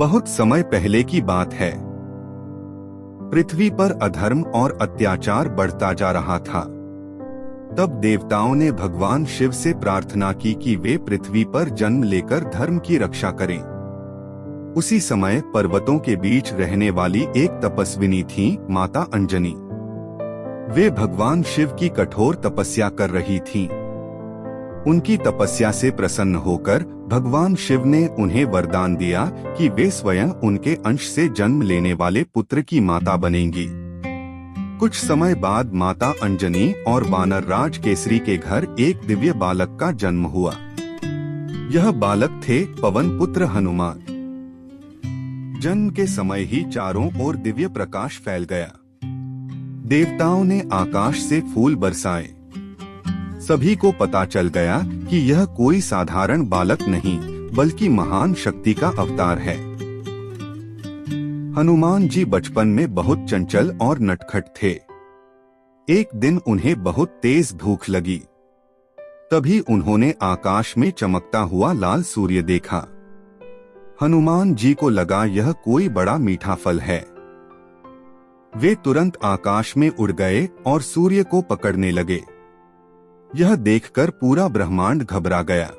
बहुत समय पहले की बात है। पृथ्वी पर अधर्म और अत्याचार बढ़ता जा रहा था। तब देवताओं ने भगवान शिव से प्रार्थना की कि वे पृथ्वी पर जन्म लेकर धर्म की रक्षा करें। उसी समय पर्वतों के बीच रहने वाली एक तपस्विनी थीं, माता अंजनी। वे भगवान शिव की कठोर तपस्या कर रही थीं। उनकी तपस्या से प्रसन्न होकर भगवान शिव ने उन्हें वरदान दिया कि वे स्वयं उनके अंश से जन्म लेने वाले पुत्र की माता बनेंगी। कुछ समय बाद माता अंजनी और वानर राज केसरी के घर एक दिव्य बालक का जन्म हुआ। यह बालक थे पवन पुत्र हनुमान। जन्म के समय ही चारों ओर दिव्य प्रकाश फैल गया। देवताओं ने आकाश से फूल बरसाए। सभी को पता चल गया कि यह कोई साधारण बालक नहीं बल्कि महान शक्ति का अवतार है। हनुमान जी बचपन में बहुत चंचल और नटखट थे। एक दिन उन्हें बहुत तेज भूख लगी। तभी उन्होंने आकाश में चमकता हुआ लाल सूर्य देखा। हनुमान जी को लगा यह कोई बड़ा मीठा फल है। वे तुरंत आकाश में उड़ गए और सूर्य को पकड़ने लगे। यह देखकर पूरा ब्रह्मांड घबरा गया।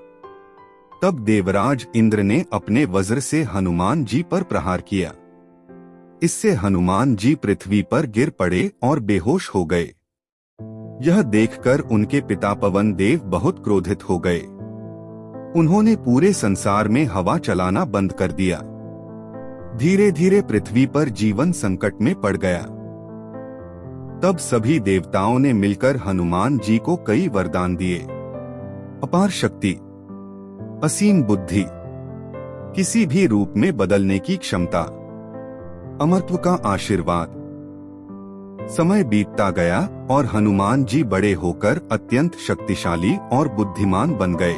तब देवराज इंद्र ने अपने वज्र से हनुमान जी पर प्रहार किया। इससे हनुमान जी पृथ्वी पर गिर पड़े और बेहोश हो गए। यह देखकर उनके पिता पवन देव बहुत क्रोधित हो गए। उन्होंने पूरे संसार में हवा चलाना बंद कर दिया। धीरे धीरे पृथ्वी पर जीवन संकट में पड़ गया। तब सभी देवताओं ने मिलकर हनुमान जी को कई वरदान दिए। अपार शक्ति, असीम बुद्धि, किसी भी रूप में बदलने की क्षमता, अमरत्व का आशीर्वाद। समय बीतता गया और हनुमान जी बड़े होकर अत्यंत शक्तिशाली और बुद्धिमान बन गए।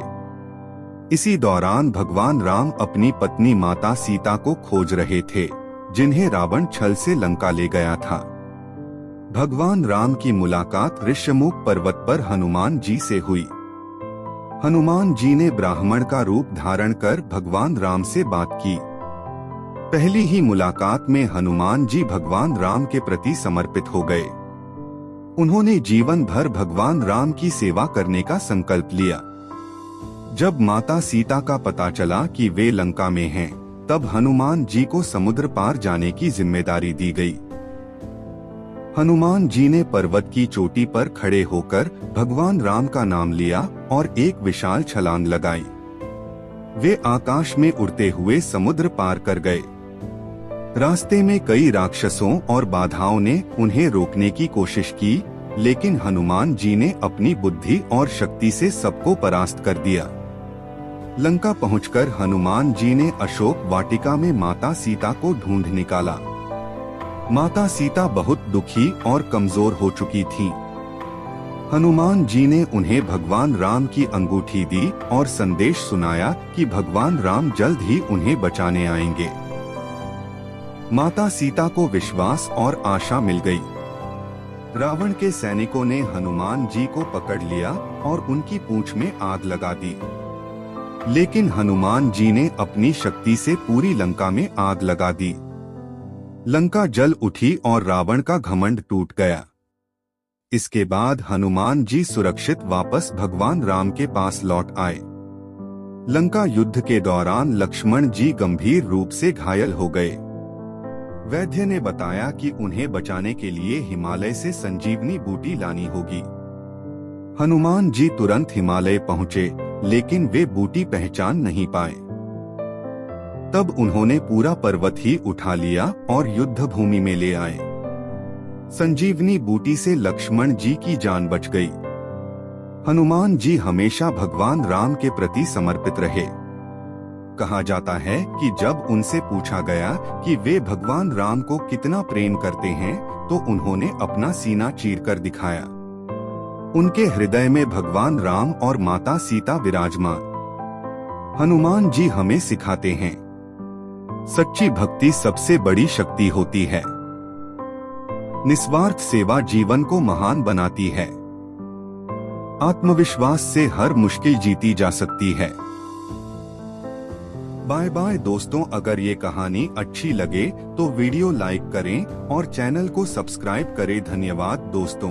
इसी दौरान भगवान राम अपनी पत्नी माता सीता को खोज रहे थे, जिन्हें रावण छल से लंका ले गया था। भगवान राम की मुलाकात ऋष्यमुख पर्वत पर हनुमान जी से हुई। हनुमान जी ने ब्राह्मण का रूप धारण कर भगवान राम से बात की। पहली ही मुलाकात में हनुमान जी भगवान राम के प्रति समर्पित हो गए। उन्होंने जीवन भर भगवान राम की सेवा करने का संकल्प लिया। जब माता सीता का पता चला कि वे लंका में हैं, तब हनुमान जी को समुद्र पार जाने की जिम्मेदारी दी गई। हनुमान जी ने पर्वत की चोटी पर खड़े होकर भगवान राम का नाम लिया और एक विशाल छलांग लगाई। वे आकाश में उड़ते हुए समुद्र पार कर गए। रास्ते में कई राक्षसों और बाधाओं ने उन्हें रोकने की कोशिश की, लेकिन हनुमान जी ने अपनी बुद्धि और शक्ति से सबको परास्त कर दिया। लंका पहुंचकर हनुमान जी ने अशोक वाटिका में माता सीता को ढूंढ निकाला। माता सीता बहुत दुखी और कमजोर हो चुकी थीं। हनुमान जी ने उन्हें भगवान राम की अंगूठी दी और संदेश सुनाया कि भगवान राम जल्द ही उन्हें बचाने आएंगे। माता सीता को विश्वास और आशा मिल गई। रावण के सैनिकों ने हनुमान जी को पकड़ लिया और उनकी पूंछ में आग लगा दी। लेकिन हनुमान जी ने अपनी शक्ति से पूरी लंका में आग लगा दी। लंका जल उठी और रावण का घमंड टूट गया। इसके बाद हनुमान जी सुरक्षित वापस भगवान राम के पास लौट आए। लंका युद्ध के दौरान लक्ष्मण जी गंभीर रूप से घायल हो गए। वैद्य ने बताया कि उन्हें बचाने के लिए हिमालय से संजीवनी बूटी लानी होगी। हनुमान जी तुरंत हिमालय पहुंचे, लेकिन वे बूटी पहचान नहीं पाए। तब उन्होंने पूरा पर्वत ही उठा लिया और युद्ध भूमि में ले आए। संजीवनी बूटी से लक्ष्मण जी की जान बच गई। हनुमान जी हमेशा भगवान राम के प्रति समर्पित रहे। कहा जाता है कि जब उनसे पूछा गया कि वे भगवान राम को कितना प्रेम करते हैं, तो उन्होंने अपना सीना चीरकर दिखाया। उनके हृदय में भगवान राम और माता सीता विराजमान। हनुमान जी हमें सिखाते हैं, सच्ची भक्ति सबसे बड़ी शक्ति होती है। निस्वार्थ सेवा जीवन को महान बनाती है। आत्मविश्वास से हर मुश्किल जीती जा सकती है। बाय बाय दोस्तों, अगर ये कहानी अच्छी लगे तो वीडियो लाइक करें और चैनल को सब्सक्राइब करें। धन्यवाद दोस्तों।